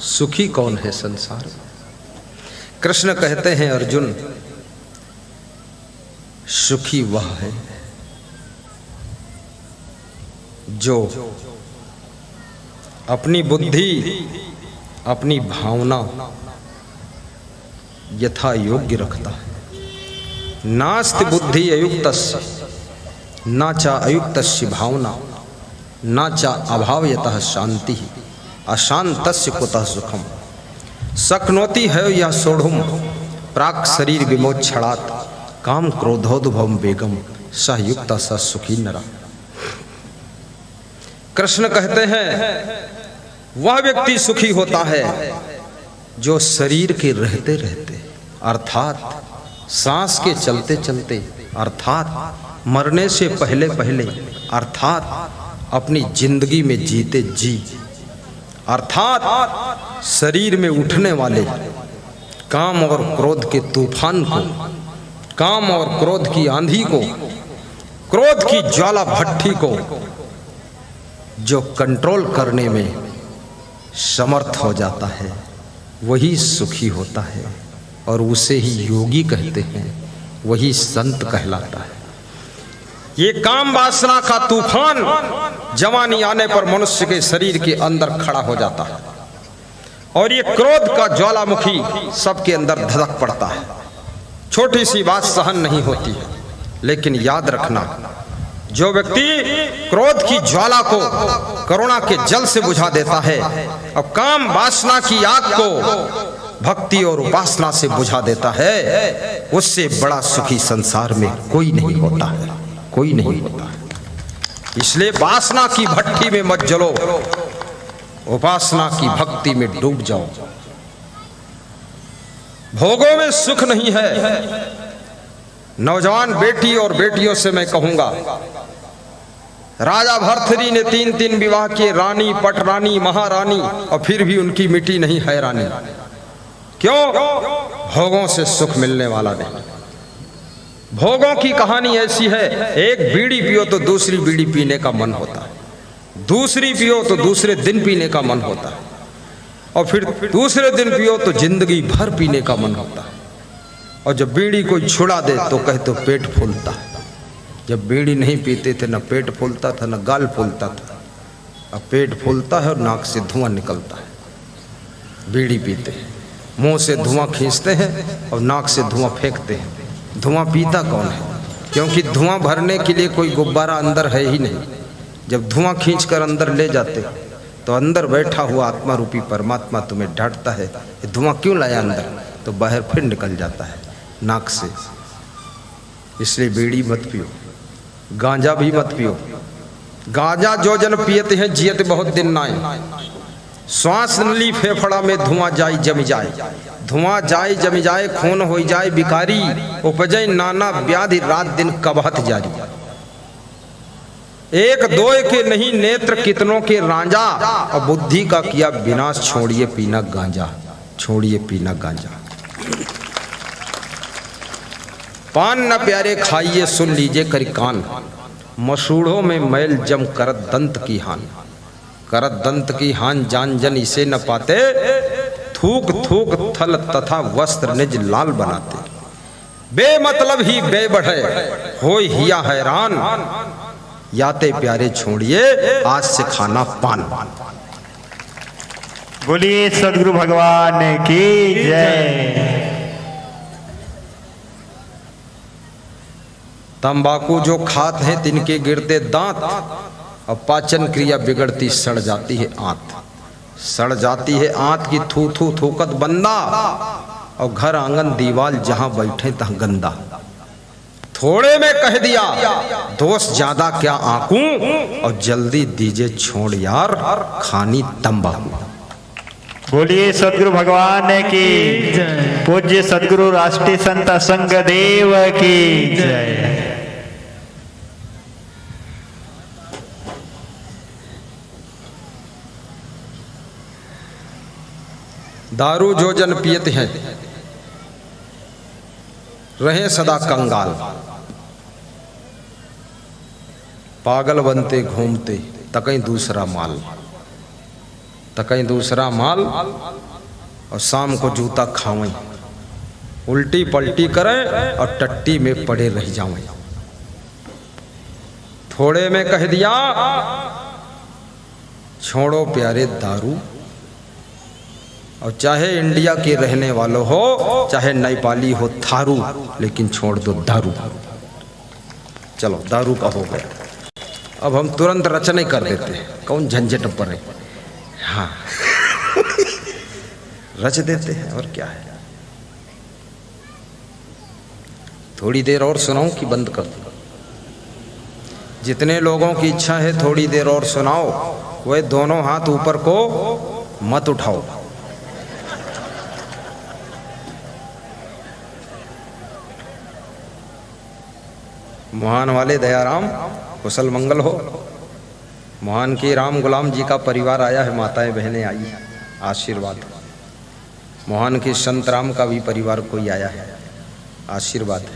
सुखी कौन है संसार में? कृष्ण कहते हैं अर्जुन, सुखी वह है जो अपनी बुद्धि, अपनी भावना यथा योग्य रखता है। नास्ति बुद्धि अयुक्तस्य न च अयुक्तस्य भावना न च अभावयतः शांति अशांतस्य कुतः सुखम शक्नोति है यह सोढ़ुम प्राक शरीर विमोक्षणात् काम क्रोधोद्भवम वेगम सह युक्त स सुखी नरा। कृष्ण कहते हैं वह व्यक्ति सुखी होता है जो शरीर के रहते रहते अर्थात सांस के चलते चलते अर्थात मरने से पहले पहले अर्थात अपनी जिंदगी में जीते जी अर्थात शरीर में उठने वाले काम और क्रोध के तूफान को, काम और क्रोध की आंधी को, क्रोध की ज्वाला भट्टी को जो कंट्रोल करने में समर्थ हो जाता है वही सुखी होता है और उसे ही योगी कहते हैं, वही संत कहलाता है। ये काम वासना का तूफान जवानी आने पर मनुष्य के शरीर के अंदर खड़ा हो जाता है और ये क्रोध का ज्वालामुखी सबके अंदर धधक पड़ता है। छोटी सी बात सहन नहीं होती है, लेकिन याद रखना, जो व्यक्ति क्रोध की ज्वाला को करुणा के जल से बुझा देता है और काम वासना की आग को भक्ति और उपासना से बुझा देता है, उससे बड़ा सुखी संसार में कोई नहीं होता है, कोई नहीं होता है। इसलिए वासना की भट्टी में मत जलो, उपासना की भक्ति में डूब जाओ। भोगों में सुख नहीं है। नौजवान बेटी और बेटियों से मैं कहूंगा, राजा भर्तृहरि ने 3 विवाह किए, रानी, पटरानी, महारानी, और फिर भी उनकी मिट्टी नहीं है रानी। क्यों? भोगों से सुख मिलने वाला नहीं। भोगों की कहानी ऐसी है, एक बीड़ी पियो तो दूसरी बीड़ी पीने का मन होता है, दूसरी पियो तो दूसरे दिन पीने का मन होता है, और फिर दूसरे दिन पियो तो जिंदगी भर पीने का मन होता है। और जब बीड़ी कोई छुड़ा दे तो कहे तो पेट फूलता है। जब बीड़ी नहीं पीते थे, न पेट फूलता था न गाल फूलता था। अब पेट फूलता है और नाक से धुआं निकलता है। बीड़ी पीते हैं, मुंह से धुआं खींचते हैं और नाक से धुआं फेंकते हैं। धुआं पीता कौन है? क्योंकि धुआं भरने के लिए कोई गुब्बारा अंदर है ही नहीं। जब धुआं खींचकर अंदर ले जाते तो अंदर बैठा हुआ आत्मा रूपी परमात्मा तुम्हें डांटता है, धुआं क्यों लाया अंदर? तो बाहर फिर निकल जाता है नाक से। इसलिए बीड़ी मत पियो, गांजा भी मत पियो। गांजा जो जन पियते हैं जियत बहुत दिन नाए। श्वास नली फेफड़ा में धुआं जाई जम जाए, धुआं जाई जम जाए, खून हो जाए बिकारी, उपजय नाना व्याधि रात दिन कबहत जारी। एक दो के नहीं नेत्र कितनों के रांझा, और बुद्धि का किया विनाश, छोड़िए पीना गांजा, छोड़िए पीना गांजा। पान न प्यारे खाइए सुन लीजिए करी कान, मसूड़ों में मैल जम करत दंत की हान। करत दंत की हान जान जन इसे न पाते, थूक थूक थल तथा वस्त्र निज लाल बनाते। बेमतलब ही बे बढ़े हो हिया हैरान, याते प्यारे छोड़िए आज से खाना पान। बोलिए सदगुरु भगवान की जय। तंबाकू जो खाते हैं तिनके गिरते दांत, और पाचन क्रिया बिगड़ती सड़ जाती है आंत। सड़ जाती है आंत की थू थू थूकत बंदा, और घर आंगन दीवाल जहां बैठे तहां गंदा। थोड़े में कह दिया दोस्त ज्यादा क्या आंकू, और जल्दी दीजिए छोड़ यार खानी तंबाकू। बोलिए सदगुरु भगवान की जय। पूज्य सदगुरु राष्ट्रीय संत संग देव की जय। दारू जो जन पियत हैं रहे सदा कंगाल, पागल बनते घूमते तकई दूसरा माल। तो कहीं दूसरा माल और शाम को जूता खावें, उल्टी पलटी करें और टट्टी में पड़े रह जावें। थोड़े में कह दिया छोड़ो प्यारे दारू, और चाहे इंडिया के रहने वालों हो चाहे नेपाली हो थारू, लेकिन छोड़ दो दारू। चलो दारू का हो गया। अब हम तुरंत रचने कर देते हैं, कौन झंझट पर है। हाँ रच देते हैं और क्या है। थोड़ी देर और सुनाऊं कि बंद कर दूं? जितने लोगों की इच्छा है थोड़ी देर और सुनाओ, वे दोनों हाथ ऊपर को मत उठाओ। मुहान वाले दयाराम कुशल मंगल हो। मुहान के राम गुलाम जी का परिवार आया है, माताएं बहनें आई हैं, आशीर्वाद। मुहान के संत राम का भी परिवार कोई आया है, आशीर्वाद।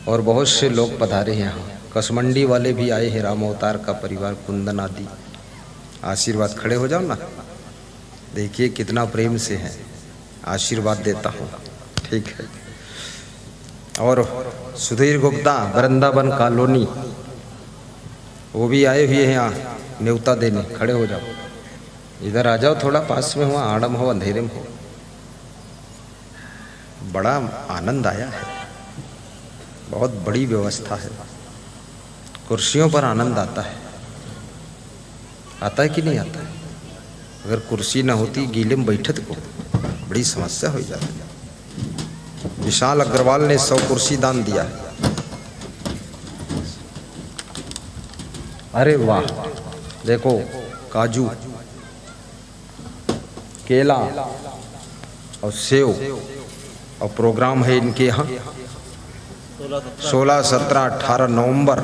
और बहुत से लोग पधारे हैं यहाँ, कसमंडी वाले भी आए हैं, राम अवतार का परिवार, कुंदन आदि, आशीर्वाद। खड़े हो जाओ ना, देखिए कितना प्रेम से है, आशीर्वाद देता हूँ। ठीक है। और सुधीर गुप्ता वृंदावन कॉलोनी, वो भी आए हुए हैं यहाँ न्योता देने। खड़े हो जाओ, इधर आ जाओ, थोड़ा पास में हो, आड़म हो अंधेरे में हो। बड़ा आनंद आया है, बहुत बड़ी व्यवस्था है। कुर्सियों पर आनंद आता है, आता है कि नहीं आता है? अगर कुर्सी ना होती गीले में बैठत को बड़ी समस्या हो जाती। विशाल अग्रवाल ने 100 कुर्सी दान दिया। अरे वाह, देखो काजू, केला और सेव, और प्रोग्राम है इनके यहाँ 16, 17, 18 नवंबर।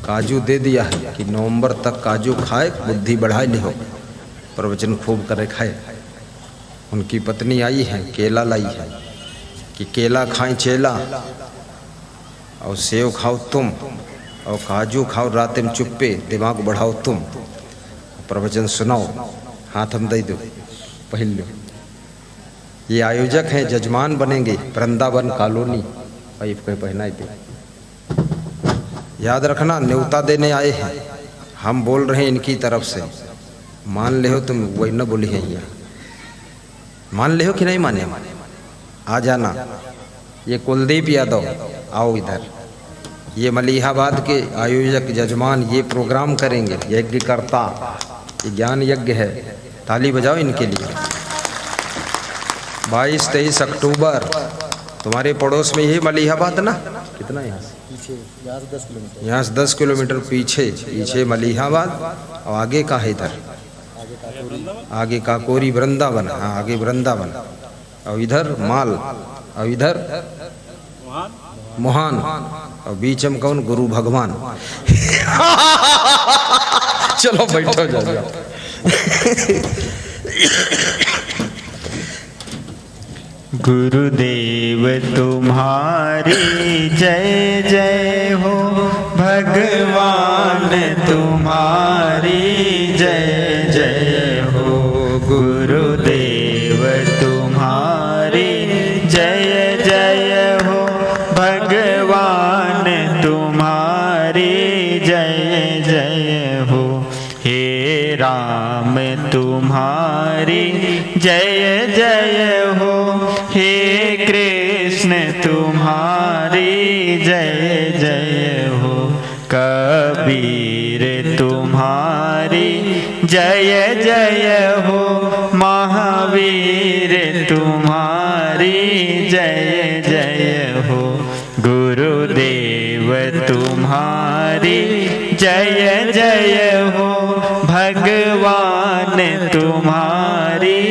काजू दे दिया है कि नवंबर तक काजू खाए, बुद्धि बढ़ाए नहीं हो, प्रवचन खूब करे खाए। उनकी पत्नी आई है, केला लाई है कि केला खाएं चेला, और सेव खाओ तुम, और काजू खाओ रात में चुप्पे, दिमाग बढ़ाओ तुम, प्रवचन सुनाओ। हाथ हम दे दो, पहन लो। ये आयोजक हैं, जजमान बनेंगे वृंदावन कॉलोनी। भाई कोई पहनाई दे, याद रखना न्योता देने आए हैं, हम बोल रहे हैं इनकी तरफ से। मान ले हो तुम, वही न बोली है यहाँ, मान ले हो कि नहीं माने? आ जाना। ये कुलदीप यादव, आओ इधर। ये मलिहाबाद के आयोजक जजमान, ये प्रोग्राम करेंगे, यज्ञकर्ता, ये ज्ञान यज्ञ है। ताली बजाओ इनके लिए। 22-23 अक्टूबर, तुम्हारे पड़ोस में ये मलिहाबाद ना, कितना यहाँ से पीछे, यहाँ से 10 किलोमीटर पीछे मलिहाबाद, और आगे का है इधर, आगे काकोरी वृंदावन। हाँ आगे वृंदावन, और इधर माल, और इधर मुहान, और बीच में कौन? गुरु भगवान। चलो बैठो जाओ। गुरुदेव तुम्हारी जय जय हो, भगवान तुम्हारी जय जय हो। गुरुदेव तुम्हारी जय जय हो, भगवान तुम्हारी जय जय हो। हे राम तुम्हारी जय जय हो, हे कृष्ण तुम्हारी जय जय हो। कबीर तुम्हारी जय जय हो, महावीर तुम्हारी जय जय हो। गुरुदेव तुम्हारी जय जय हो, भगवान तुम्हारी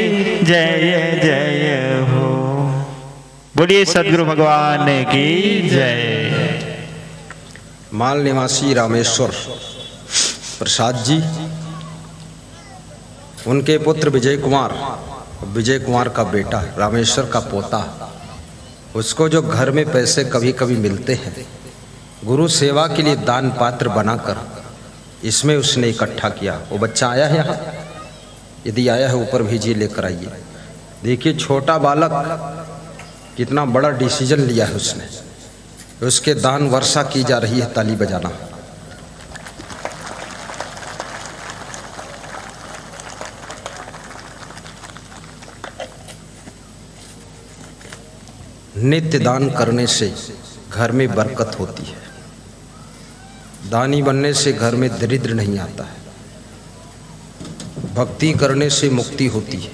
जय जय हो। बोलिए सद्गुरु भगवान की जय। माल निवासी रामेश्वर प्रसाद जी, उनके पुत्र विजय कुमार का बेटा, रामेश्वर का पोता, उसको जो घर में पैसे कभी कभी मिलते हैं, गुरु सेवा के लिए दान पात्र बनाकर इसमें उसने इकट्ठा किया। वो बच्चा आया है यहाँ, यदि आया है ऊपर भेजिए, लेकर आइए। देखिए छोटा बालक कितना बड़ा डिसीजन लिया है उसने। उसके दान वर्षा की जा रही है, ताली बजाना। नित्य दान करने से घर में बरकत होती है। दानी बनने से घर में दरिद्र नहीं आता है। भक्ति करने से मुक्ति होती है।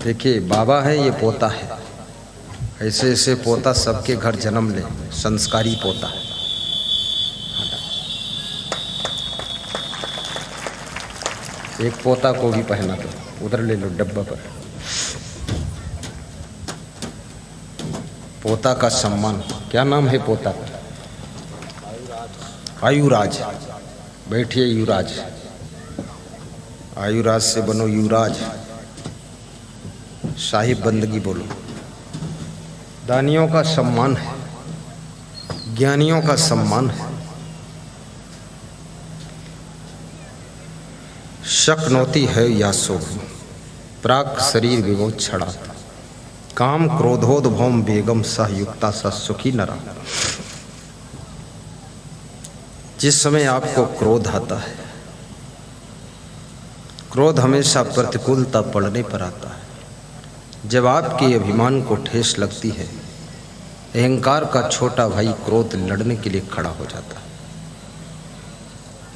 देखिए बाबा है, ये पोता है। ऐसे ऐसे पोता सबके घर जन्म ले, संस्कारी पोता है। एक पोता को भी पहना दो, उधर ले लो डब्बा पर। पोता का सम्मान, क्या नाम है पोता का? आयुराज। बैठिए युवराज, आयुराज से बनो युवराज। साहिब बंदगी बोलो। दानियों का सम्मान है, ज्ञानियों का सम्मान है। शक्नोती है यासो प्राक शरीर विमोच छड़ात काम क्रोधोद्भौम बेगम सह युक्ता स सुखी नरा। जिस समय आपको क्रोध आता है, क्रोध हमेशा प्रतिकूलता पड़ने पर आता है। जब आपके अभिमान को ठेस लगती है, अहंकार का छोटा भाई क्रोध लड़ने के लिए खड़ा हो जाता है।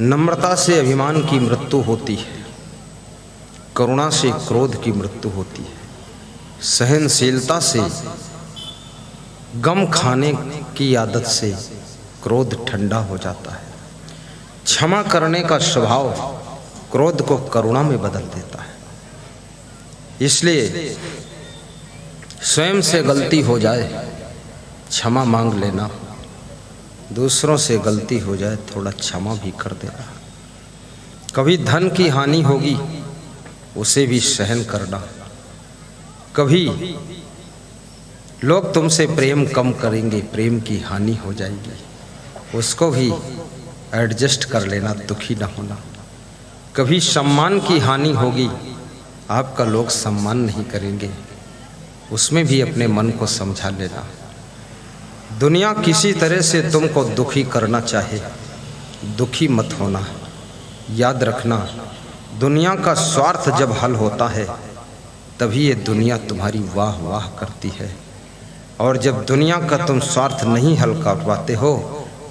नम्रता से अभिमान की मृत्यु होती है, करुणा से क्रोध की मृत्यु होती है, सहनशीलता से, गम खाने की आदत से क्रोध ठंडा हो जाता है। क्षमा करने का स्वभाव क्रोध को करुणा में बदल देता है। इसलिए स्वयं से गलती हो जाए क्षमा मांग लेना, दूसरों से गलती हो जाए थोड़ा क्षमा भी कर देना। कभी धन की हानि होगी, उसे भी सहन करना। कभी लोग तुमसे प्रेम कम करेंगे, प्रेम की हानि हो जाएगी, उसको भी एडजस्ट कर लेना, दुखी ना होना। कभी सम्मान की हानि होगी, आपका लोग सम्मान नहीं करेंगे, उसमें भी अपने मन को समझा लेना। दुनिया किसी तरह से तुमको दुखी करना चाहे, दुखी मत होना। याद रखना, दुनिया का स्वार्थ जब हल होता है तभी ये दुनिया तुम्हारी वाह वाह करती है। और जब दुनिया का तुम स्वार्थ नहीं हल कर पाते हो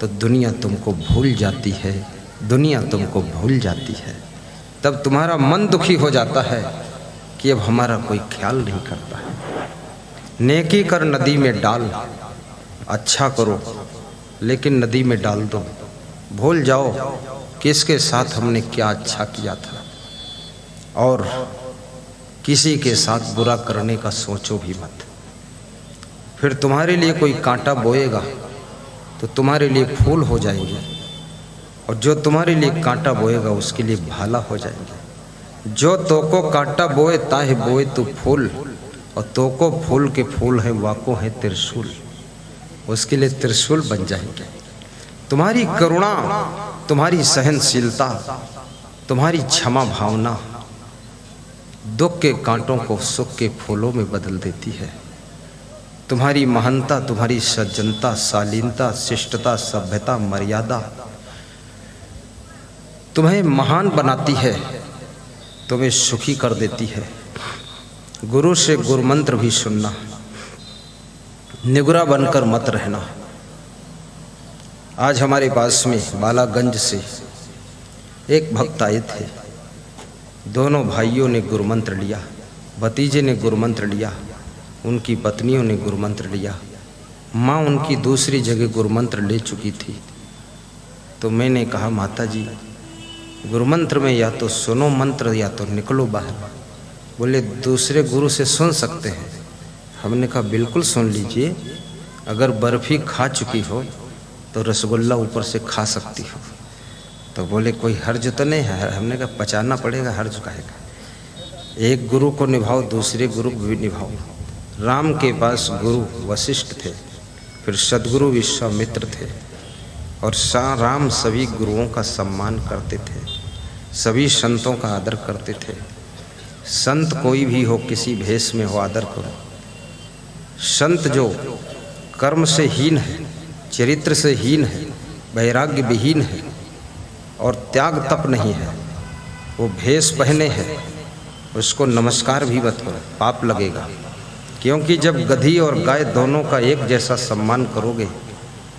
तो दुनिया तुमको भूल जाती है, दुनिया तुमको भूल जाती है। तब तुम्हारा मन दुखी हो जाता है कि अब हमारा कोई ख्याल नहीं करता है। नेकी कर नदी में डाल, अच्छा करो लेकिन नदी में डाल दो। भूल जाओ किसके साथ हमने क्या अच्छा किया था, और किसी के साथ बुरा करने का सोचो भी मत। फिर तुम्हारे लिए कोई कांटा बोएगा तो तुम्हारे लिए फूल हो जाएंगे, और जो तुम्हारे लिए कांटा बोएगा उसके लिए भाला हो जाएंगे। जो तो को कांटा बोए ताहे बोए तो फूल, और तो को फूल के फूल है वाको है त्रिशूल, उसके लिए त्रिशूल बन जाएंगे। तुम्हारी करुणा, तुम्हारी सहनशीलता, तुम्हारी क्षमा भावना दुख के कांटों को सुख के फूलों में बदल देती है। तुम्हारी महानता, तुम्हारी सज्जनता, शालीनता, शिष्टता, सभ्यता, मर्यादा तुम्हें महान बनाती है, तुम्हें सुखी कर देती है। गुरु से गुरु मंत्र भी सुनना, निगुरा बनकर मत रहना। आज हमारे पास में बालागंज से एक भक्त आए थे। दोनों भाइयों ने गुरु मंत्र लिया, भतीजे ने गुरु मंत्र लिया, उनकी पत्नियों ने गुरु मंत्र लिया। माँ उनकी दूसरी जगह गुरु मंत्र ले चुकी थी। तो मैंने कहा माता जी गुरु मंत्र में या तो सुनो मंत्र या तो निकलो बाहर। बोले दूसरे गुरु से सुन सकते हैं। हमने कहा बिल्कुल सुन लीजिए, अगर बर्फ़ी खा चुकी हो तो रसगुल्ला ऊपर से खा सकती हो। तो बोले कोई हर्ज तो नहीं है। हमने कहा पचाना पड़ेगा, हर्ज काहेगा। एक गुरु को निभाओ, दूसरे गुरु को भी निभाओ। राम के पास गुरु वशिष्ठ थे, फिर सद्गुरु विश्वामित्र थे, और राम सभी गुरुओं का सम्मान करते थे, सभी संतों का आदर करते थे। संत कोई भी हो, किसी भेष में हो, आदर करो। संत जो कर्म से हीन है, चरित्र से हीन है, वैराग्य विहीन है और त्याग तप नहीं है, वो भेष पहने है, उसको नमस्कार भी मत करो, पाप लगेगा। क्योंकि जब गधी और गाय दोनों का एक जैसा सम्मान करोगे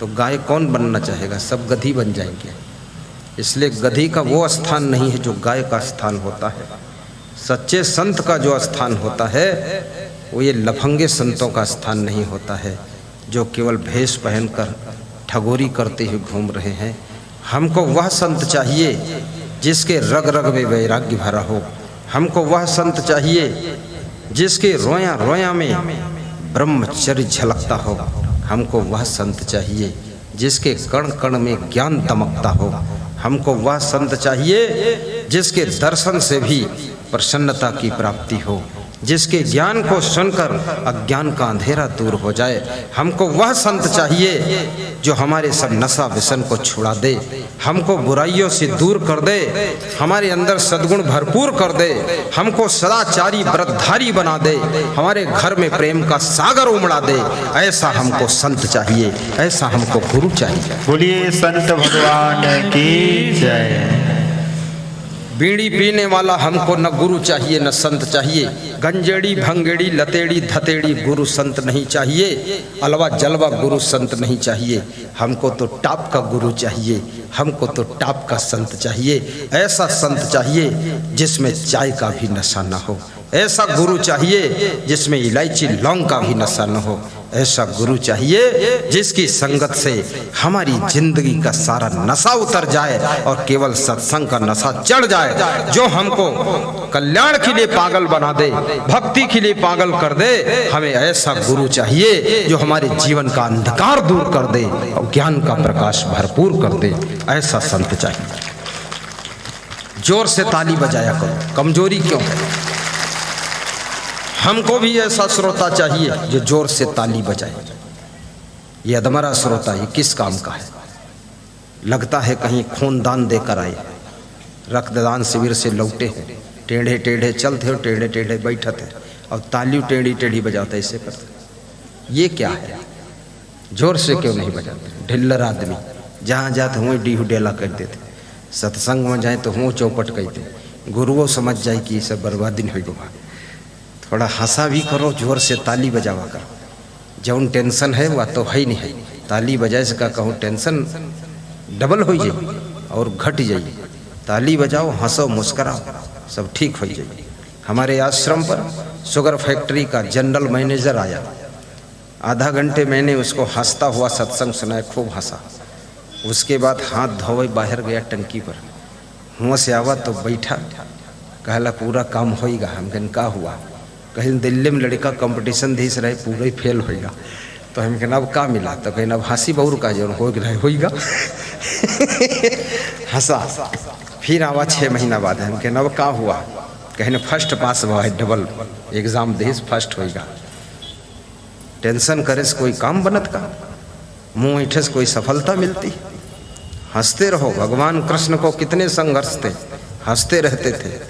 तो गाय कौन बनना चाहेगा, सब गधी बन जाएंगे। इसलिए गधी का वो स्थान नहीं है जो गाय का स्थान होता है। सच्चे संत का जो स्थान होता है वो ये लफंगे संतों का स्थान नहीं होता है, जो केवल भेष पहनकर ठगोरी करते हुए घूम रहे हैं। हमको वह संत चाहिए जिसके रग रग में वैराग्य भरा हो। हमको वह संत चाहिए जिसके रोया रोया में ब्रह्मचर्य झलकता हो। हमको वह संत चाहिए जिसके कण कण में ज्ञान दमकता हो। हमको वह संत चाहिए जिसके दर्शन से भी प्रसन्नता की प्राप्ति हो, जिसके ज्ञान को सुनकर अज्ञान का अंधेरा दूर हो जाए। हमको वह संत चाहिए जो हमारे सब नशा व्यसन को छुड़ा दे, हमको बुराइयों से दूर कर दे, हमारे अंदर सद्गुण भरपूर कर दे, हमको सदाचारी व्रतधारी बना दे, हमारे घर में प्रेम का सागर उमड़ा दे। ऐसा हमको संत चाहिए, ऐसा हमको गुरु चाहिए। बोलिए संत भगवान की जय। बीड़ी पीने वाला हमको न गुरु चाहिए न संत चाहिए। गंजेड़ी भंगेड़ी लतेड़ी धतेड़ी गुरु संत नहीं चाहिए। अलवा जलवा गुरु संत नहीं चाहिए। हमको तो टाप का गुरु चाहिए, हमको तो टाप का संत चाहिए। ऐसा संत चाहिए जिसमें चाय का भी नशा न हो। ऐसा गुरु चाहिए जिसमें इलायची लौंग का भी नशा न हो। ऐसा गुरु चाहिए जिसकी संगत से हमारी जिंदगी का सारा नशा उतर जाए और केवल सत्संग का नशा चढ़ जाए, जो हमको कल्याण के लिए पागल बना दे, भक्ति के लिए पागल कर दे। हमें ऐसा गुरु चाहिए जो हमारे जीवन का अंधकार दूर कर दे और ज्ञान का प्रकाश भरपूर कर दे। ऐसा संत चाहिए। जोर से ताली बजाया करो, कमजोरी क्यों है? हमको भी ऐसा श्रोता चाहिए जो जोर से ताली बजाए। ये अधमरा श्रोता ये किस काम का है? लगता है कहीं खून दान देकर आए, रक्तदान शिविर से लौटे हैं, टेढ़े टेढ़े चलते हो, टेढ़े टेढ़े बैठते और ताली टेढ़ी टेढ़ी बजाते, ऐसे करते। ये क्या है? जोर से क्यों नहीं बजाते? ढिल्लर आदमी जहाँ जाते हुए डीहू डेला कर देते, सत्संग में जाए तो हुँ चौपट कहते। गुरुओं समझ जाए कि सब बर्बादी नहीं होगा। थोड़ा हंसा भी करो, जोर से ताली बजावा करो। जौन टेंशन है वह तो है ही नहीं है। ताली बजाए से का कहूँ टेंशन डबल हो जाए और घट जाइए। ताली बजाओ, हंसो, मुस्कराओ, सब ठीक हो जाए। हमारे आश्रम पर शुगर फैक्ट्री का जनरल मैनेजर आया। आधा घंटे मैंने उसको हंसता हुआ सत्संग सुनाया, खूब हंसा। उसके बाद हाथ धोए बाहर गया टंकी पर। हुआ से आवा तो बैठा, कहला पूरा काम होएगा। हम कहन का हुआ? कहीं दिल्ली में लड़का कंपटीशन देश रहे, पूरा ही फेल होएगा। तो हम कहना अब का मिला? तो कहना अब हंसी बहुर का जो होएगा हंसा। फिर आवा 6 महीना बाद हम कहना अब का हुआ? कहने फर्स्ट पास हुआ है, डबल एग्जाम देश फर्स्ट होएगा। टेंशन करे से कोई काम बनत का? मुँह ऐठे से कोई सफलता मिलती? हंसते रहो। भगवान कृष्ण को कितने संघर्ष थे, हंसते रहते थे।